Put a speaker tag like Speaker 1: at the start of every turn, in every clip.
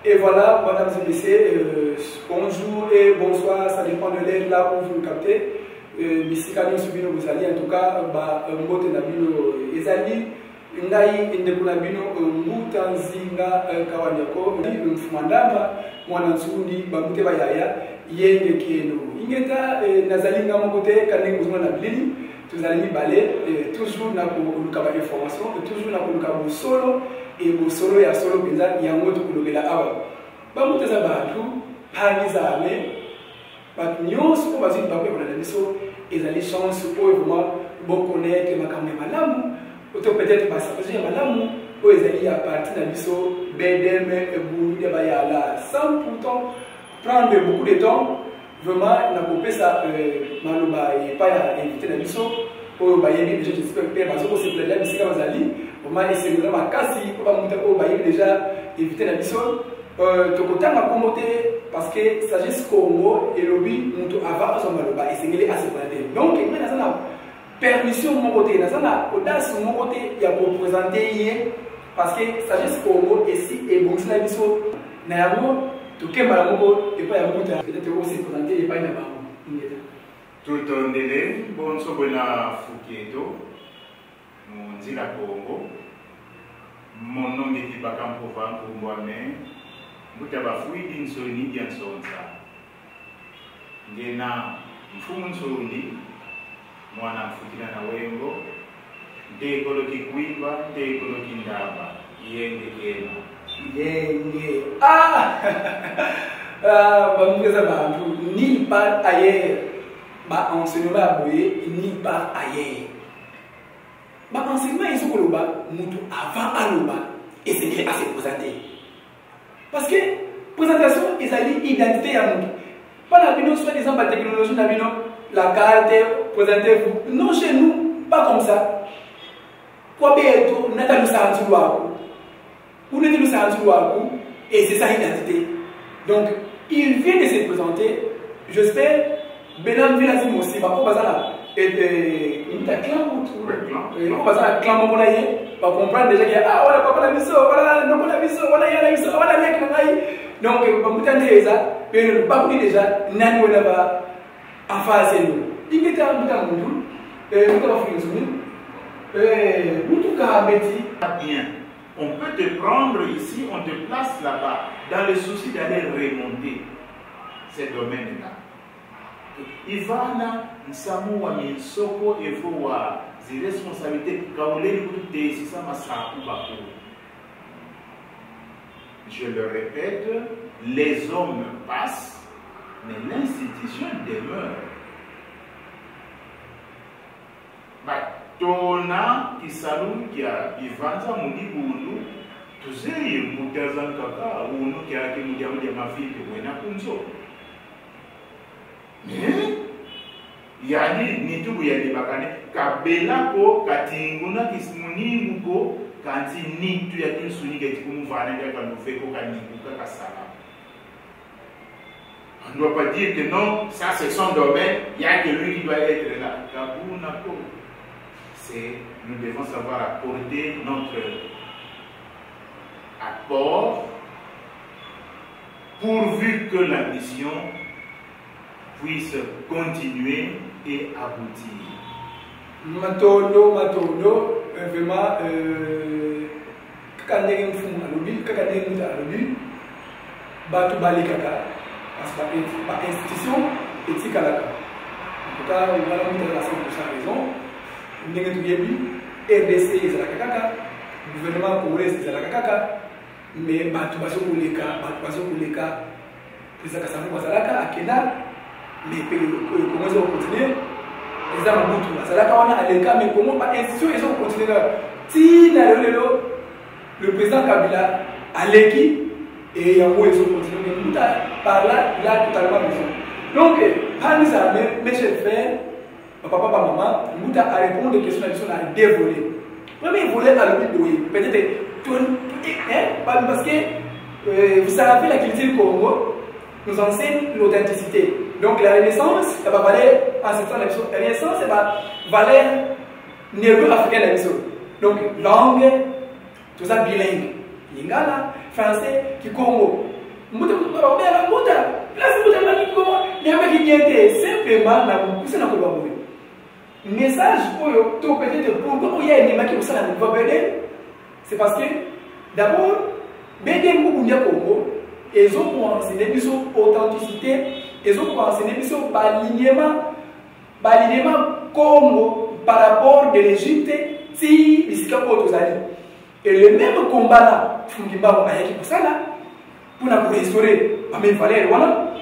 Speaker 1: Et voilà, mesdames et messieurs, bonjour et bonsoir, ça dépend de l'aide là où vous le captez. Ici, quand vous allez, en tout cas, mbote nabino ezali, ngai indekuna bino mutanzinga kawanyako, mfumandamba, mwanansundi, bamute bayaya, yenge kieno. Ingeta nazalinga mokote kaneng buzuma na bilini, tuzali balé, toujours na kuluka information, toujours na kuluka solo. Et au solo ya solo penza yango to kulobela awa bamuteza bantu pangizame bat nyonso ko bazili bakwe na biso ezali chance po vraiment bon connaître makambo malamu auto peut-être pas ça parce malamu o ezali à partir na biso BDM et bouni de bayala sans pourtant prendre beaucoup de temps vraiment na kopesa maloba et pas ya inviter na biso po bayebi déjà j'espère que parce que c'est là bisika bazali vraiment essayer de makasi ko bamuta ko bayebi déjà éviter la biso tokotanga komote parce que sagesse Congo et lobby mutu avant son maloba essayer à se présenter donc il y a permission mon côté na sana audace mon côté ya pour présenter parce que sagesse Congo ici et bon na biso na yamo to kemba la moko et pas ya muta peut-être aussi présenter et pas na bango
Speaker 2: tout on délai bon so bona Fouqueto mon dit la Congo mon nom est Bakampo Van pour moi-même mutaba fui din soni dian sonsa ngena mfumu nsoni mwana mfutina na wengo ndekolo kikwimba ndekolo kindaba yenge kena
Speaker 1: yenge bamukeza bantu ni part ailleurs ba enseignement aboye ni part ailleurs ba enseignement ils sont là mutu avant aloba et c'est à se présenter parce que présentation ils allaient identité ya mutu pas la bino soit disant la technologie na bino la carte présentez-vous non chez nous pas comme ça quoi beto nata lusanzu wako ou neta lusanzu wako et c'est ça l'identité donc il vient de se présenter j'espère Benam Vilasi Mossi ba ko bazala et il t'a clan ou on bazala clan mo na ye ba comprendre déjà que ah voilà papa la biso voilà non la biso voilà ya la biso voilà mec na ngai donc ba mutandeza pero ba ko déjà nani wala ba en face nous ingeta muta mundu muta ba fuyo sunu mutu ka beti
Speaker 2: bien on peut te prendre ici on te place là-bas dans le souci d'aller remonter ces domaines là Ivana nsamu wa minsoko evo wa zi responsabilité kauleni kute sisa masaku bako. Je le répète, les hommes passent, mais l'institution demeure. Batona kisalu kia ivanza mudi unu tuzeye mutazan kaka unu kia ke mudia mafiki wena kunzo. Yani nitubu ya libakane kabela ko katinguna kismunimu ko kanti nitu ya kinsuni ke tikumuvana ya kanufeko kaninguka kasala. On ne doit pas dire que non, ça c'est son domaine, il y a que lui qui doit être là. Kabuna ko. C'est nous devons savoir apporter notre apport pourvu que la mission puisse continuer et aboutir.
Speaker 1: Matondo, vraiment, quand on est fou, quand on est alobi, batu bali kaka, parce que par institution, éthique à la cas. En tout cas, on va la mettre à 100% raison. On est tout bien, RDC, c'est la kaka, gouvernement congolais, c'est la kaka, mais batu baso pour les cas, président Kassam Ouazalaka, à Kenya. Mais comment ils vont continuer? Les hommes ont tout. C'est là qu'on a les cas, mais comment pas institution ils vont continuer? Si le président Kabila a l'équipe et Yango ils vont continuer. Mais par là, il a totalement raison. Donc, parmi ça, mes chers frères, papa, maman, nous a répondu aux questions qu'on a dévolé. Premier volet à l'objet peut-être parce que vous savez la culture du Congo nous enseigne l'authenticité. Donc la Renaissance, elle va valer en ce temps la Renaissance, elle va valer néo-africaine la mission. Donc langue, tout ça bilingue. Lingala, français, Kikongo. Mbuta bela mbuta. Place mbuta na comment les mecs qui étaient simplement na poussé na ko ba boye. Message oyo to peut-être pourquoi il y a des mecs qui sont na niveau BD. C'est parce que d'abord BD beaucoup ndia Congo ils ont pour enseigner biso authenticité, ils ont pour enseigner biso l'alignement Congo par rapport de l'Égypte si bisika ko tozali. Et le même combat là, Fungimba ayaki pour ça là, pour la restaurer, même valeur voilà,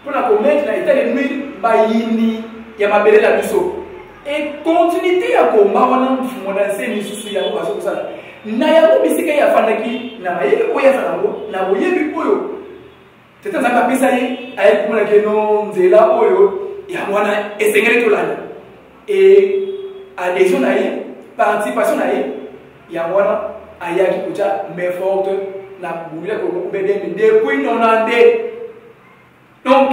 Speaker 1: pour la commettre la état de nuit bayini ya mabele la biso. Et continuité à combat wana mfumona seni susu ya ko aso ça. Na ya bisika ya fandaki na mayele oya sanango na boyebi oyo. Tete nzaka pesa ye ayaki mona keno nzela oyo ya wana esengere tolanda. Et adhésion na ye, participation na ye ya wana ayaki kucha mais forte na boulé ko BD depuis 90. Donc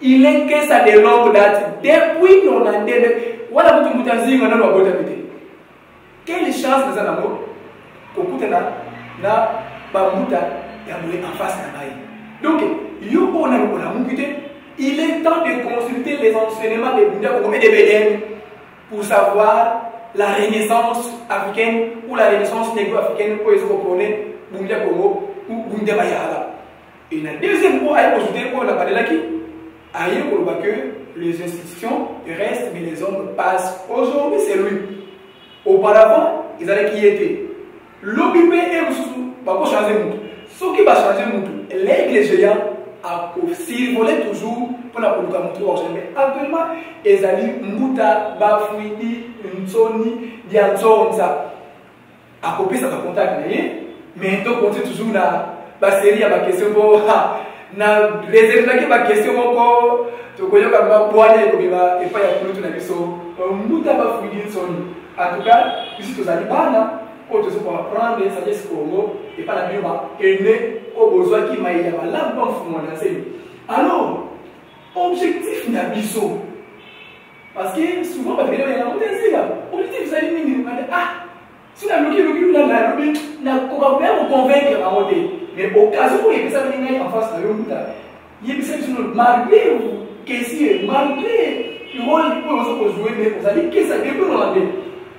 Speaker 1: il est que ça de longue date depuis 90. Voilà mtu mtanzinga na wabota bité. Quelle chance nous avons kokuta na bamuta ya boulé en face na baye. Donc yo on a mukité, il est temps de consulter les enseignements des Bunda comme des BDM pour savoir la renaissance africaine ou la renaissance négro-africaine pour les comprenez Bunda Congo ou Bunda Bayara. Et la deuxième point, à ajouter pour la Badelaki, ailleurs pour que les institutions restent mais les hommes passent. Aujourd'hui, c'est lui. Auparavant, ils allaient qui étaient. L'OBP et Moussou, va pas changer Moutou. Ce qui va changer Moutou, l'aigle géant a survolé toujours pour la politique Moutou. Mais actuellement, ils allaient Mouta, Bafouidi, Nsoni, Dianzonza. À copier ça va contact, mais donc on continue toujours la série à ma question pour na réserve la question encore to koyo kama boane ko biba et pas ya kulutu na biso Mouta Bafouidi Nsoni. En tout cas, ici tous allez bana pour apprendre ça dit Congo et pas la bioma et né au besoin qui m'a y a la bonne fondation. Alors, objectif na biso parce que souvent parce que il y a un objectif ça limite si la logique là na ko ba convaincre à monter mais au cas où il ça venir en face de Mouta il bisa malgré que si malgré le rôle pour jouer mais vous allez que ça dépend dans la vie.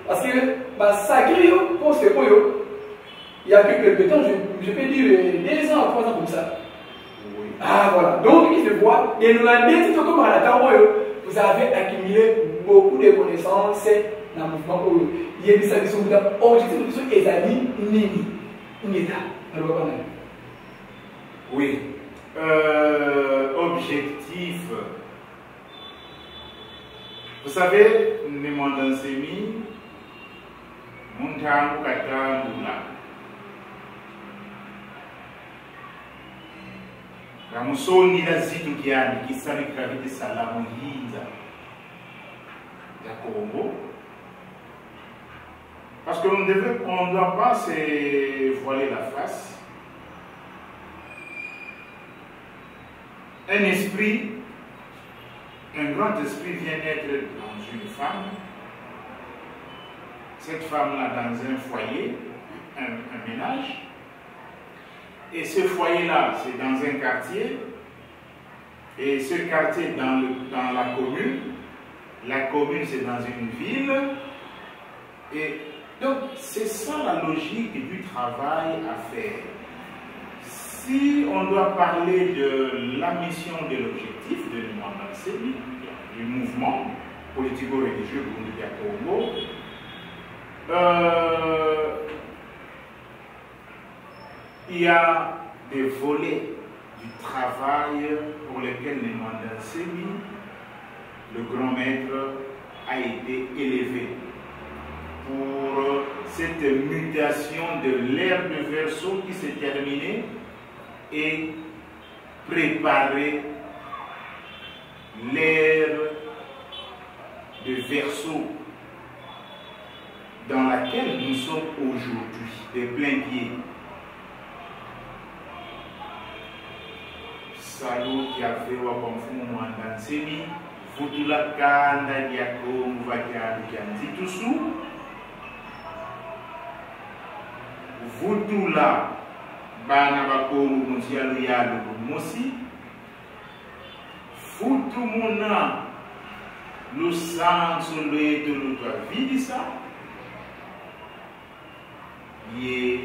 Speaker 1: Parce que bah, sacré, pour ce point, il y a quelques temps, je peux dire 2 ans à 3 ans comme ça. Oui. Ah voilà. Donc, il se voit, et nous avons dit comme à la temps, vous avez accumulé beaucoup de connaissances dans le mouvement. Il y a des services qui ont objectif de les amis, Nida.
Speaker 2: Oui. Objectif. Vous savez, les mandats sémis. Muntangu katangula Ramusoni la zitu kiani kisani kravite salamu hinza ya Congo parce qu'on ne doit pas se voiler la face. Un esprit, un grand esprit vient naître dans une femme. Cette femme-là dans un foyer, un ménage. Et ce foyer-là, c'est dans un quartier. Et ce quartier dans la commune. La commune, c'est dans une ville. Et donc, c'est ça la logique du travail à faire. Si on doit parler de la mission de l'objectif de l'Imandansemi, du mouvement politico-religieux Bundia Congo, il y a des volets du travail pour lesquels les Mandansemi, le grand maître, a été élevé pour cette mutation de l'ère de Verseau qui s'est terminée et préparer l'ère de Verseau dans laquelle nous sommes aujourd'hui, de plein pied. Salut qui a fait Wakonfu Mandansemi, Futula Kanda Diako Mouvakia Dikanditusu, Futula bana bakongo munzialo yalo mosi futu muna lusanso lwetu lutwavilisa ye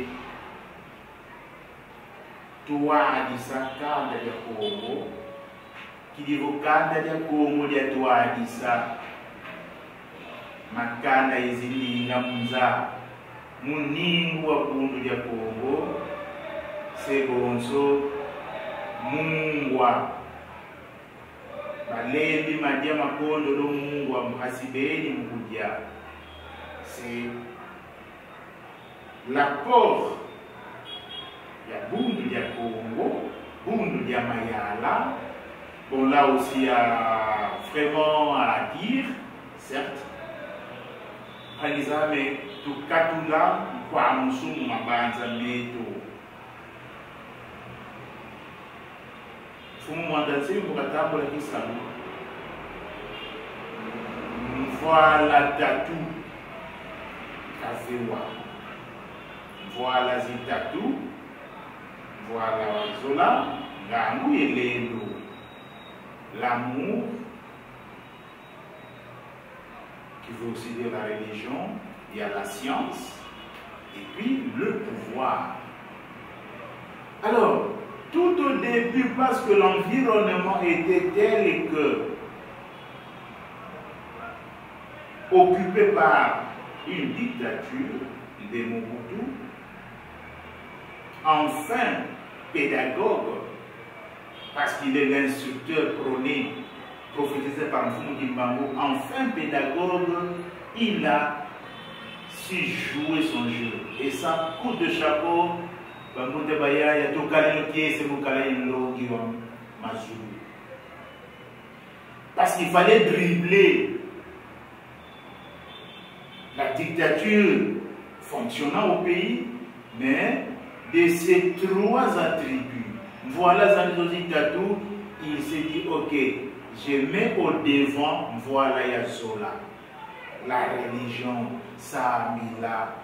Speaker 2: tuwadisa kanda lya Kongo kilivo kanda lya Kongo lya tuwadisa makanda izilinga munza muningu wa kundu lya Kongo sebonso mungwa malembi madia makondo lo mungwa mhasibeni mkudia. C'est l'apport ya bundu ya Congo, bundu ya Mayala. Bon, là aussi il y a vraiment à dire, certes. Mais tout katula kwa musumu mabanza meto. Fumu mwandansi mukatabu la kisalu. Voilà tatu kazewa. Voilà zitatu. Voilà wazola. Ngangu yelendo. L'amour, qui veut aussi dire la religion, il y a la science, et puis le pouvoir. Alors, tout au début, parce que l'environnement était tel que, occupé par une dictature de Mobutu, enfin pédagogue, parce qu'il est l'instructeur prôné, prophétisé par Mfumu Kimbangu, enfin pédagogue, il a su jouer son jeu. Et ça, coup de chapeau, parce qu'il fallait dribbler la dictature fonctionnant au pays, mais de ces trois attributs. Voilà Zanzozi Tatou, il s'est dit, ok, je mets au devant, voilà Yazola. La religion, ça a mis là.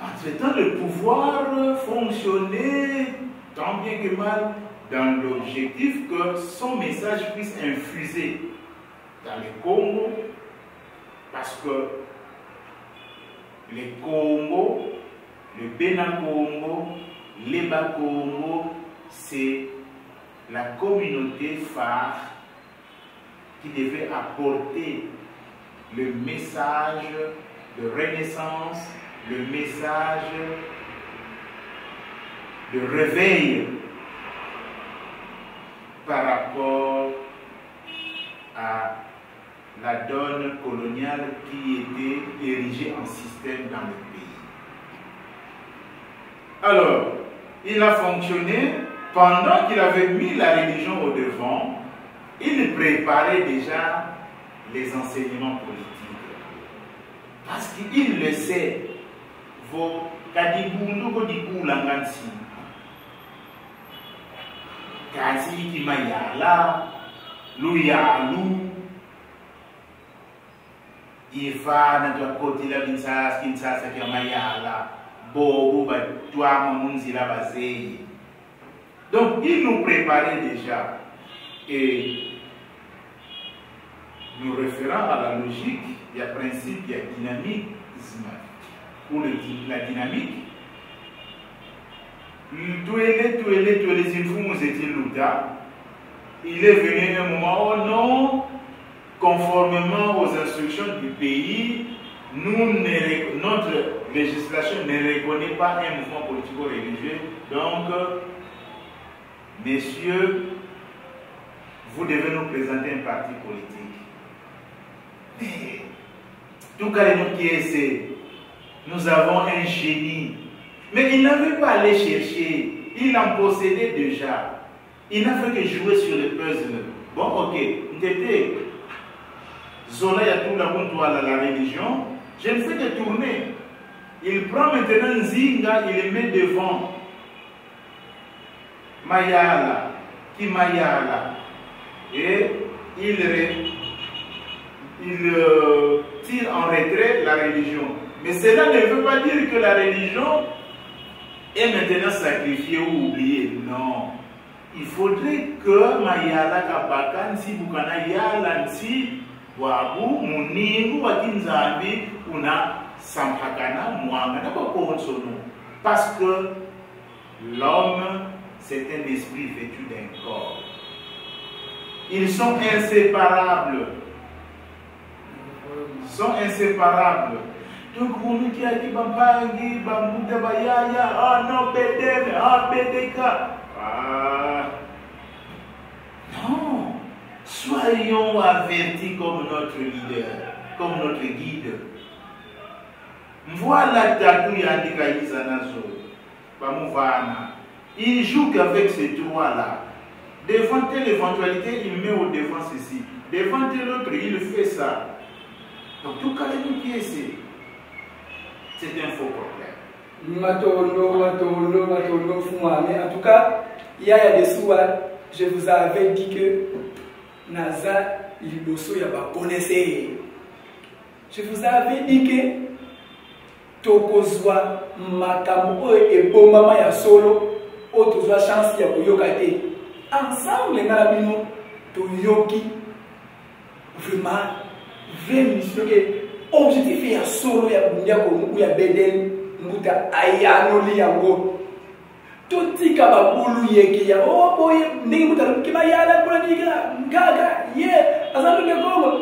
Speaker 2: Entre-temps, le pouvoir fonctionnait tant bien que mal dans l'objectif que son message puisse infuser dans le Congo, parce que le Congo, le Bénin Congo, l'Eba Congo, c'est la communauté phare qui devait apporter le message de renaissance, le message de réveil par rapport à la donne coloniale qui était érigée en système dans le pays. Alors, il a fonctionné pendant qu'il avait mis la religion au devant, il préparait déjà les enseignements politiques. Parce qu'il le sait, vos kadibundu kodikulangansi, kasi kimayala, luyalu, ifa na twakotila kinsasa kimayala, bobo batwama munzila bazei. Donc il nous préparait déjà, et nous référant à la logique, il y a principe, il y a dynamisme. Pour la dynamique, tous les infos étaient louda. Il est venu un moment où non, conformément aux instructions du pays, notre législation ne reconnaît pas un mouvement politico-religieux. Donc, messieurs, vous devez nous présenter un parti politique. Mais, tout cas, nous avons un génie. Mais il n'avait pas à aller chercher. Il en possédait déjà. Il n'a fait que jouer sur le puzzle. Bon, ok. Zola y a tout la religion. Je ne fais que tourner. Il prend maintenant Nzinga, il le met devant. Mayala, Kimayala. Et il tire en retrait la religion. Mais cela ne veut pas dire que la religion et maintenant sacrifier ou oublier. Non. Il faudrait que Mayala Kabakan, si vous connaissez Yala, si Wabu, Munigu, Wakinzambi, Una, Sampakana, Mouangana, parce que l'homme, c'est un esprit vêtu d'un corps. Ils sont inséparables. Ils sont inséparables. Donc, vous nous dites, Bambangi, Bambouda Bayaya, ah non, BDM, ah BDK. Ah. Non. Soyons avertis comme notre leader, comme notre guide. Voilà Tatou Yandika Izanazo. Bamouvana. Il joue qu'avec ces trois-là. Devant telle éventualité, il met au devant ceci. Devant tel autre, il fait ça. Donc, tout cas, les pièces, c'est un faux problème.
Speaker 1: Matono, Fumane. En tout cas, il y a des soirs, je vous avais dit que Naza, il y a pas connaissé. Je vous avais dit que Tokozwa, Makambo et Bomama ya solo, Otozwa chance ya Boyokate. Ensemble, les Nabino, Toyoki, vraiment, mission que objectif ya solo ya Bundia Komu ya Bedel, Muta Ayanoli Yango. Tutti Kababulu Yeki ya, oh boy, Nimuta Kimayala Puranika, Gaga, yeah, Azalu Yagomo,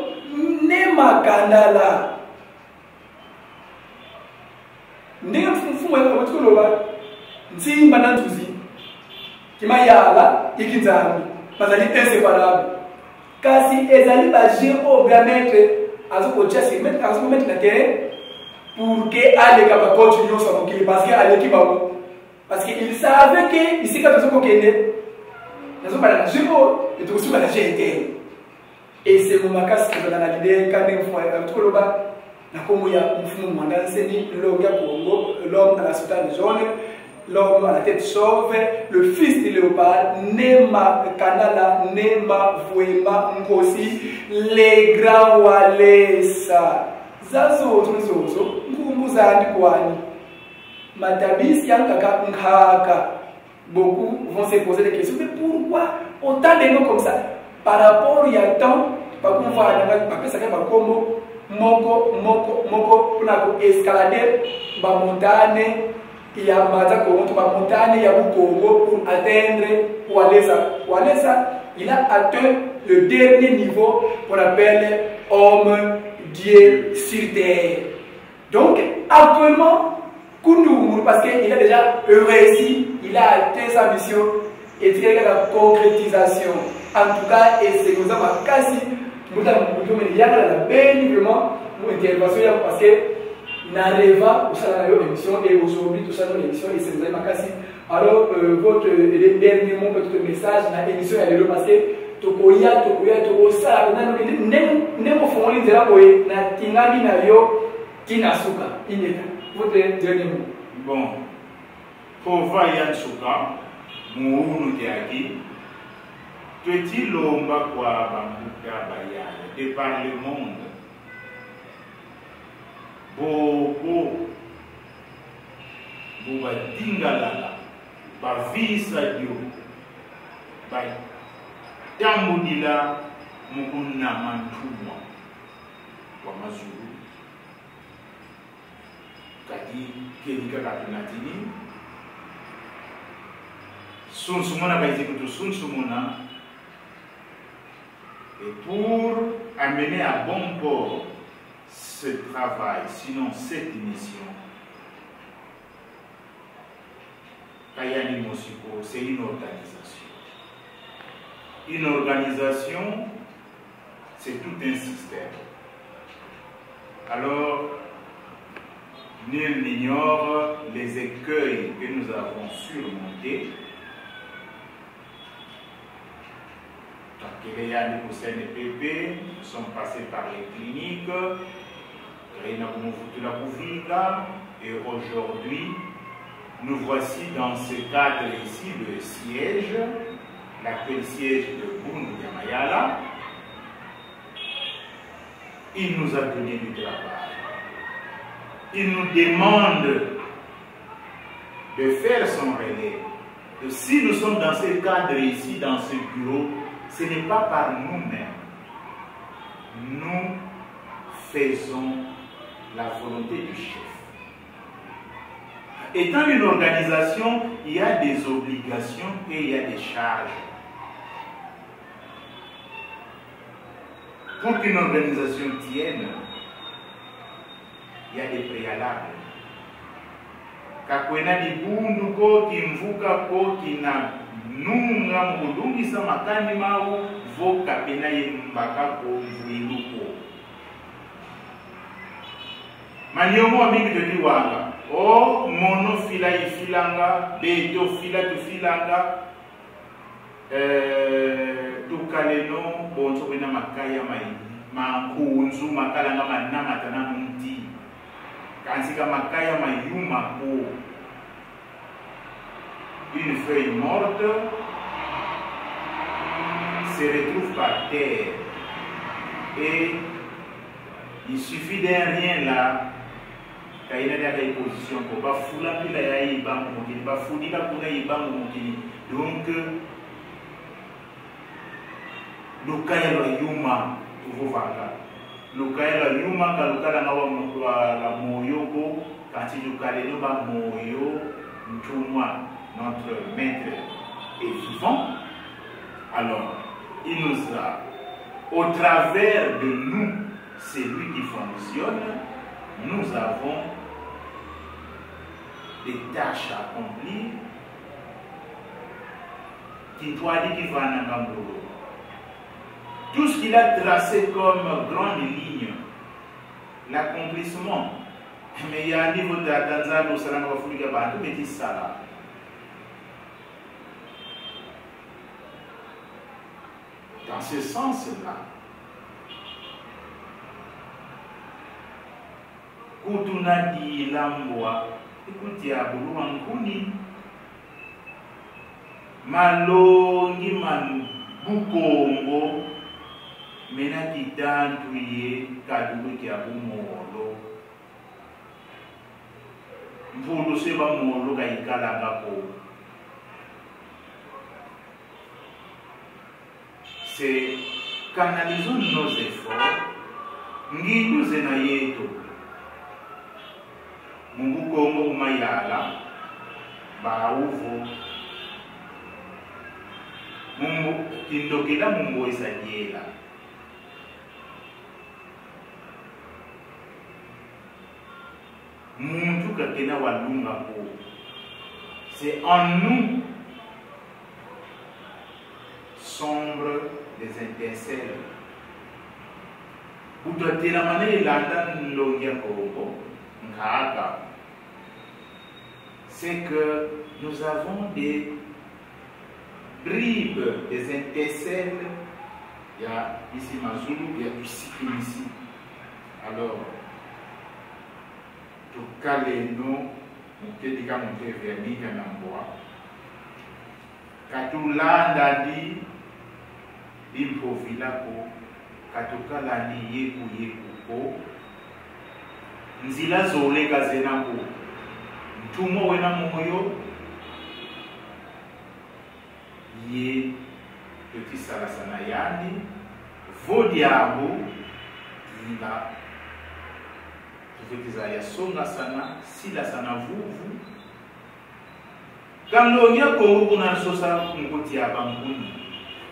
Speaker 1: Nema Kandala. Ndenge mfumo ya kutuloba nzimba na nzuzi kimayala ikinzambi bazali inséparable kasi ezali ba géomètre azoko chasi mettre azoko mettre na terrain pour que ale kaba continue sa mokili parce que ale kibabo parce que il savait que ici quand azoko kende nazo bala na géo et tout sur la GT et c'est mon makasi que dans la l'idée quand même faut kutuloba na komo ya mfumo mwandanseni l'homme ya Congo, l'homme à la soutane jaune, l'homme à la tête chauve, le fils de léopard, Nema Kanala, Nema Vuema Ngosi, les grands Walesa. Zazo Zozo, Ngumuzandi Kwani. Matabis Yankaka Nkaka. Beaucoup vont se poser des questions. Mais pourquoi autant de noms comme ça? Par rapport il y a temps, par contre, on va appeler ça par combo. Moko, pour escalader la montagne, il y a la montagne, il y a Congo pour atteindre Walesa. Il a atteint le dernier niveau qu'on appelle homme, Dieu sur terre. Donc, actuellement, Koundou, parce qu'il a déjà réussi, il a atteint sa mission et il y a la concrétisation. En tout cas, et c'est nous avons quasi. Nous avons bénéfiquement mon intervention parce que n'arriva au salon de l'émission et aujourd'hui tout ça dans l'émission et c'est vraiment cassé. Alors votre dernier mot, votre message dans l'émission est là parce que tokoya ça nemo fongoli nzela boye na tingali na yo tinasuka ineta votre dernier mot.
Speaker 2: Bon pour vayan suka muunu tiaki petit lomba kwa bambuka bayana de par le monde bobo boba dingalala ba visa dio ba tambudila mukuna mantumwa wa mazulu kadi kelika katunatini sunsumona kaizikutu sunsumona. Et pour amener à bon port ce travail, sinon cette mission, Kayani Mosiko, c'est une organisation. Une organisation, c'est tout un système. Alors, nul n'ignore les écueils que nous avons surmontés. Au CNPP, nous sommes passés par les cliniques, et aujourd'hui, nous voici dans ce cadre ici, le siège, l'actuel siège de Bundu Yamayala. Il nous a donné du travail. Il nous demande de faire son relais. Et si nous sommes dans ce cadre ici, dans ce bureau, ce n'est pas par nous-mêmes. Nous faisons la volonté du chef. Étant une organisation, il y a des obligations et il y a des charges. Pour qu'une organisation tienne, il y a des préalables. Kakwena dibundu ko kimvuka ko kina nunga mudungisa makani mau voka pena yembaka ko mvuiluko. Manyomo mingi de diwaga. O mono fila ifilanga, beto fila tufilanga. Tukaleno bonso kwena makaya mai makunzu makalanga manama tana munti kansika makaya mayuma ko une feuille morte se retrouve par terre et il suffit d'un rien là kaina da kai position ko ba fula pila ya ibango mokini ba fudika kuna ibango mokini donc lukaya la yuma tuvuvanga lukaya la yuma ka lukala na wa la moyoko kanti lukale no ba moyo ntumwa notre maître est vivant. Alors il nous a, au travers de nous, c'est lui qui fonctionne, nous avons des tâches à accomplir qui doit dire qu'il va en tout ce qu'il a tracé comme grande ligne, l'accomplissement. Mais il y a un niveau d'Adanza, nous serons en Afrique, mais c'est ça là. Dans ce sens-là, Kutuna di Lambwa, écoutez à Boulouankuni, Malongi man Bukongo, mena kitantuye kaduwe ki abumolo. Mpulu seba molo ka ikalanga ko. C'est canalisons nos efforts, ngidu zena yetu. Mungu Kongo umayala, bauvo. Mungu kindokela Mungu esadiela. Mungu kakena walunga po. C'est en nous sombre des étincelles. Utotela mane landa nlongia Kongo ngaka. C'est que nous avons des bribes, des étincelles. Il y a ici Mazulu, il y a du Sikkim ici. Alors, tout caleno, on peut dire qu'on peut venir en bois. Katulanda di improvila ko, katukala ni yeku ko. Nzila zole kazena ko. Ntumo wena moyo. Ye petit salasana yandi vodiabo ila tufetiza ya songa sana sila sana vuvu kanlonya ko kuna sosa mkuti ya banguni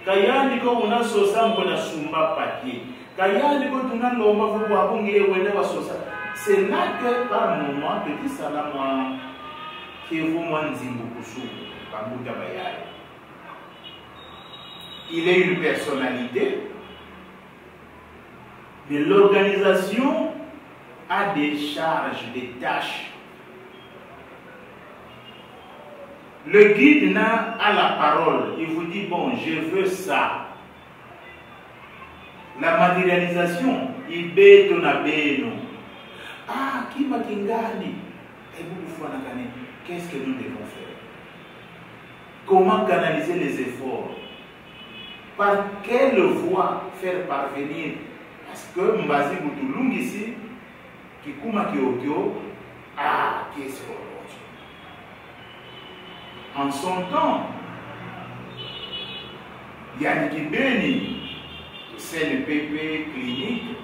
Speaker 2: kayandi ko una sosa mkona sumba papier kayandi ko tunalomba vuvu hapo ngire wende wa sosa c'est là que par moment petit salama kevo mwanzimbu kusu bamuta bayai. Il est une personnalité, mais l'organisation a des charges, des tâches. Le guide n'a à la parole, il vous dit, bon, je veux ça. La matérialisation, il béton à béton. Ah, qui m'a kingani? Qu'est-ce que nous devons faire? Comment canaliser les efforts? Par quelle voie faire parvenir? Parce que Mbazi Boutouloung ici, qui kuma Kyokyo, ah, qu'est-ce qu'on en son temps, Yannick Beni, CNPP clinique,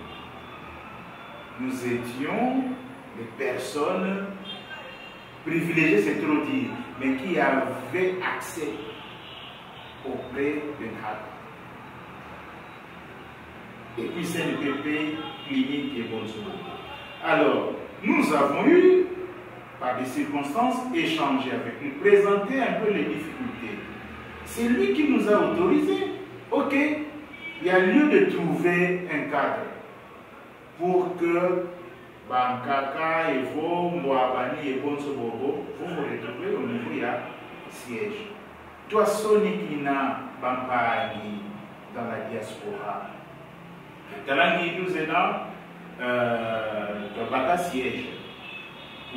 Speaker 2: nous étions des personnes privilégiées, c'est trop dire, mais qui avaient accès auprès d'un cadre. Et puis CNPP clinique et Bonsoir. Alors, nous avons eu, par des circonstances, échangé avec lui, présenter un peu les difficultés. C'est lui qui nous a autorisé. Ok, il y a lieu de trouver un cadre pour que Bankaka et vos Moabani et Bonsobobo, vous vous retrouvez au niveau du siège. Toi, Sony qui n'a pas dans la diaspora, Talangi nous est dans siège.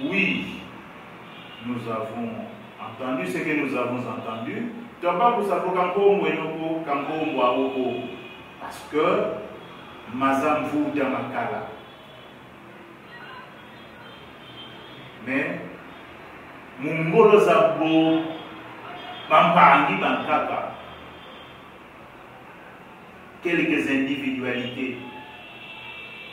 Speaker 2: Oui, nous avons entendu ce que nous avons entendu. Parce que Mazamvu Damakala. Mais Mungolo Zabo Bampangi Bankaka. Quelques individualités.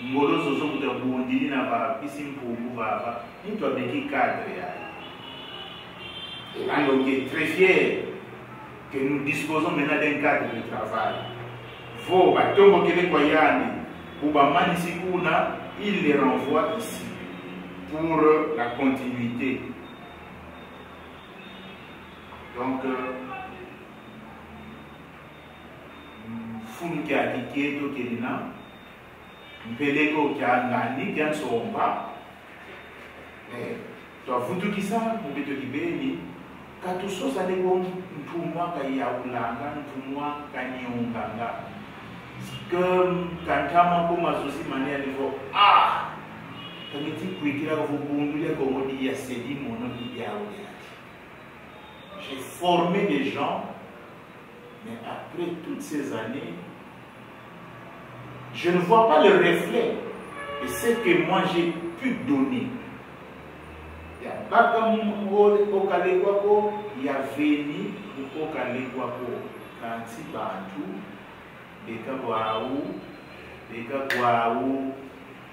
Speaker 2: Ngolo Zozo Boundini Nava, Pissimpo Bouvava, il doit être cadre. Et là, on est très fiers que nous disposons maintenant d'un cadre de travail. Vos bateaux qui les voyants, il les renvoie ici pour la continuité. Donc, Fou qui a dit que Mpeleko qui a ngani qui a somba. Toi vous tout qui ça, vous mettez du béni. Quand tout ça, ça dépend de moi qui y a oulanga, de moi qui y a onganga. Comme quand tu as un associé manière de voir ah, quand tu dis que vous pouvez comme on dit, c'est dit mon nom qui a j'ai formé des gens, mais après toutes ces années. Je ne vois pas le reflet de ce que moi j'ai pu donner. Il y a Bakamou au Kalewako, il y a Veni au Kalewako, Kanti Bantou, des Kabouaou,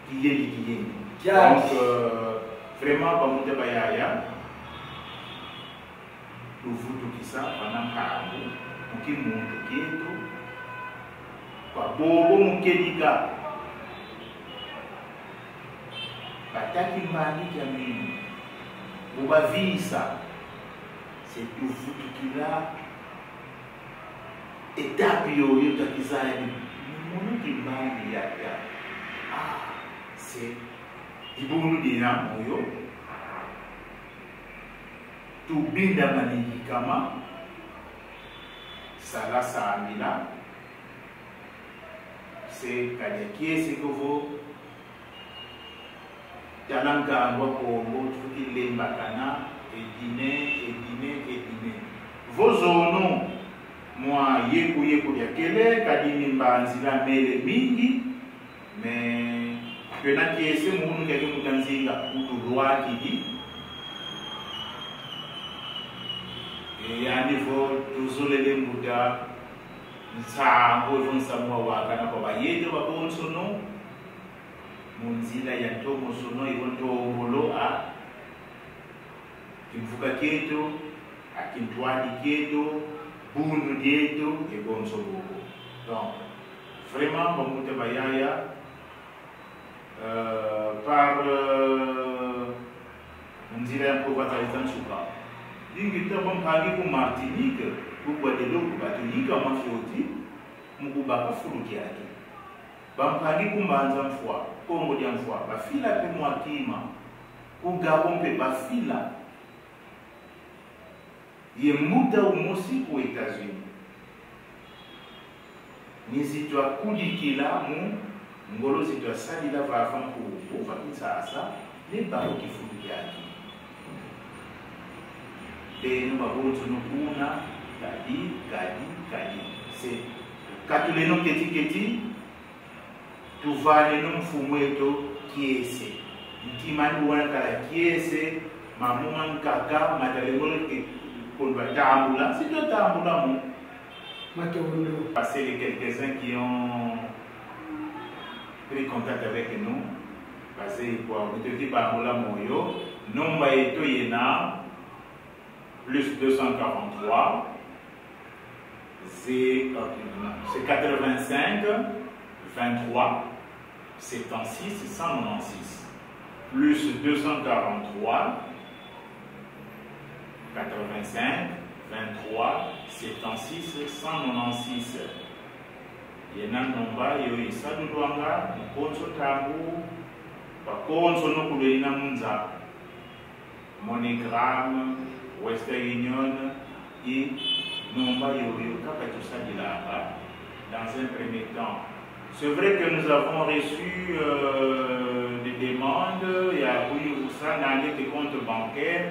Speaker 2: qui est. Donc, vraiment, comme on dit, nous vous tout ça, pendant Karabou, pour qui monte qui est tout. Bobo Mukedika Bataki Mani Kamini Boba Visa, c'est tout foutu qui l'a et Tapio Yotakizani Mounou qui m'a dit ah, c'est Ibounu Dina Moyo tout Binda Maniki Kama Sala Saamila. C'est Kadiakie, c'est que vous Yananga Anwa Kongo, Tukile Mbakana, et dîner. Vos zones, moi, Yekou Yakele, Kadini Mbanzila Mele Mingi, mais Pena qui est ce monde qui a eu Mutanzila ou droit qui dit. Et à niveau, tous les Mouda. Nsango zonsamwa wakana kwa bayede babonsono munzila ya tomo sono iwontongolo a kimvuka keto akintwadi keto bunu dieto et bonsono. Donc vraiment bamuta bayaya par munzila ya provatalizan suka dingita bampagi ku Martinique pour de l'eau pour battre comme fioti mukubaka furuki yake bampagi kumbanza mfwa kongo dia mfwa bafila pe mwakima kugabompe bafila ye muda umosi aux États-Unis nizitwa kudikila mu ngolo zitwa salila vafa ku fakisasa ne bako kifuruki yake beno babonzo nokuna Kadi. C'est quand les noms keti, tu vas les noms fumoueto qui est c'est. Qui m'a dit que qui est c'est, maman kaka, madame qu'on doit tamboula, c'est de tamboula mon.
Speaker 1: Passer
Speaker 2: les quelques-uns qui ont pris contact avec nous, parce que pour vous dire tamboula moyo, nombre eto yena plus 243. C'est 85, 23, 76, 196, plus 243, 85, 23, 76, 196. Il y a un nombre, il y a un nombre, MoneyGram, Western Union et nomba yoyoka tout ça de là-bas dans un premier temps. C'est vrai que nous avons reçu des demandes, il y a eu ça dans les comptes bancaires.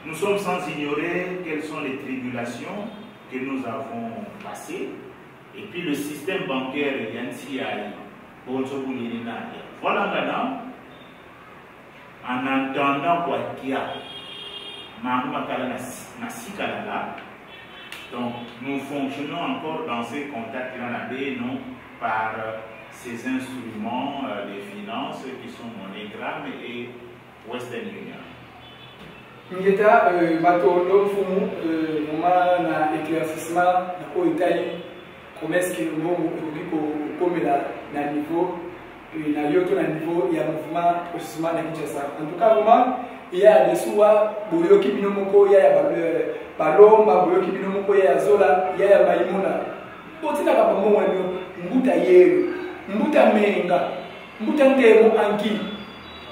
Speaker 2: Nous sommes sans ignorer quelles sont les tribulations que nous avons passées. Et puis le système bancaire Yantiaï, voilà maintenant, en entendant quoi qu'il y a, donc, nous fonctionnons encore dans ces contacts-là, non par ces instruments de finances qui sont MoneyGram et Western Union.
Speaker 1: Ngeta batondo fumu moma na éclaircissement na ko Italie commerce que nous comme na niveau na yoto na niveau ya mouvement processus na Kinshasa. En tout cas vraiment il y a des soins boyoki binomoko il y a balomba boyoki binomoko il y a zola il y a maimuna potina kapa mo wanyo mbuta yero mbuta menga mbuta ndemo anki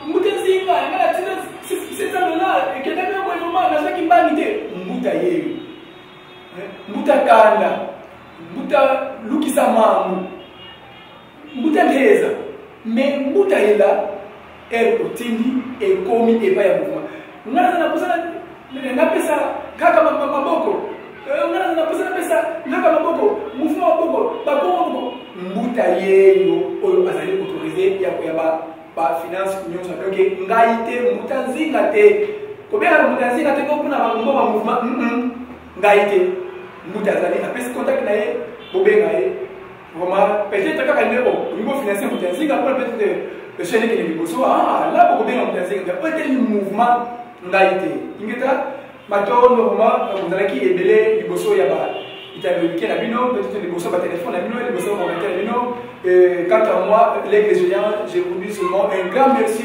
Speaker 1: mbuta zinga ngala tina c'est ça là et que même quand on a ça qui banité mbuta yero mbuta kanda mbuta lukisa mamu mbuta ndeza mais mbuta ela otindi ekomi epa ya mouvement ngana na posana na pesa kaka maboko ngana na posana pesa kaka maboko mouvement maboko baboko mbuta yeyo oyo azali autorisé ya ba finance union ça donc ngaite mbuta nzinga te kobela mbuta nzinga te ko kuna ba mouvement ngaite mbuta azali na pesa contact na ye bobenga ye vraiment peut-être kaka ndeko au niveau financier mbuta nzinga peut-être le chien qui est liboso là beaucoup bien on dit que peut-être le mouvement ngaité ingeta mato normalement vous allez qui est belé liboso ya ba italien qui la bino peut-être liboso ba téléphone la bino liboso ba bino quant à moi les Grésiliens je vous dis seulement un grand merci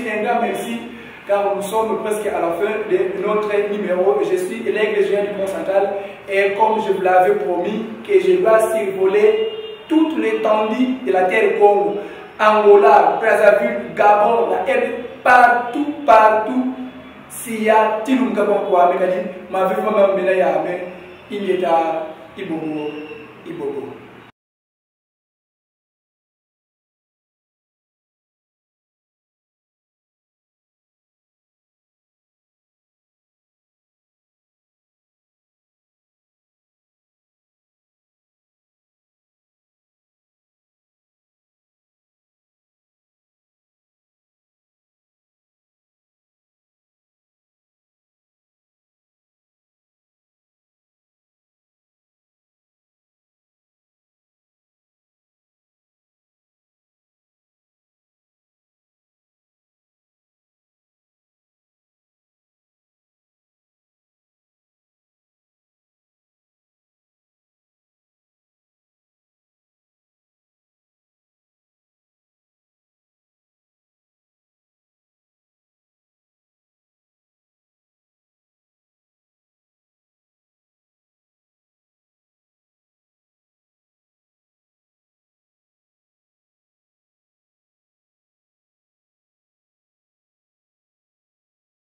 Speaker 1: car nous sommes presque à la fin de notre numéro. Je suis l'églésien du Mont Central et comme je vous l'avais promis que je dois survoler toute l'étendue de la terre Congo, Angola, Brazzaville, Gabon, la RD, partout. S'il y a Tilum Gabon quoi, ma vie vraiment il y a Ibobo.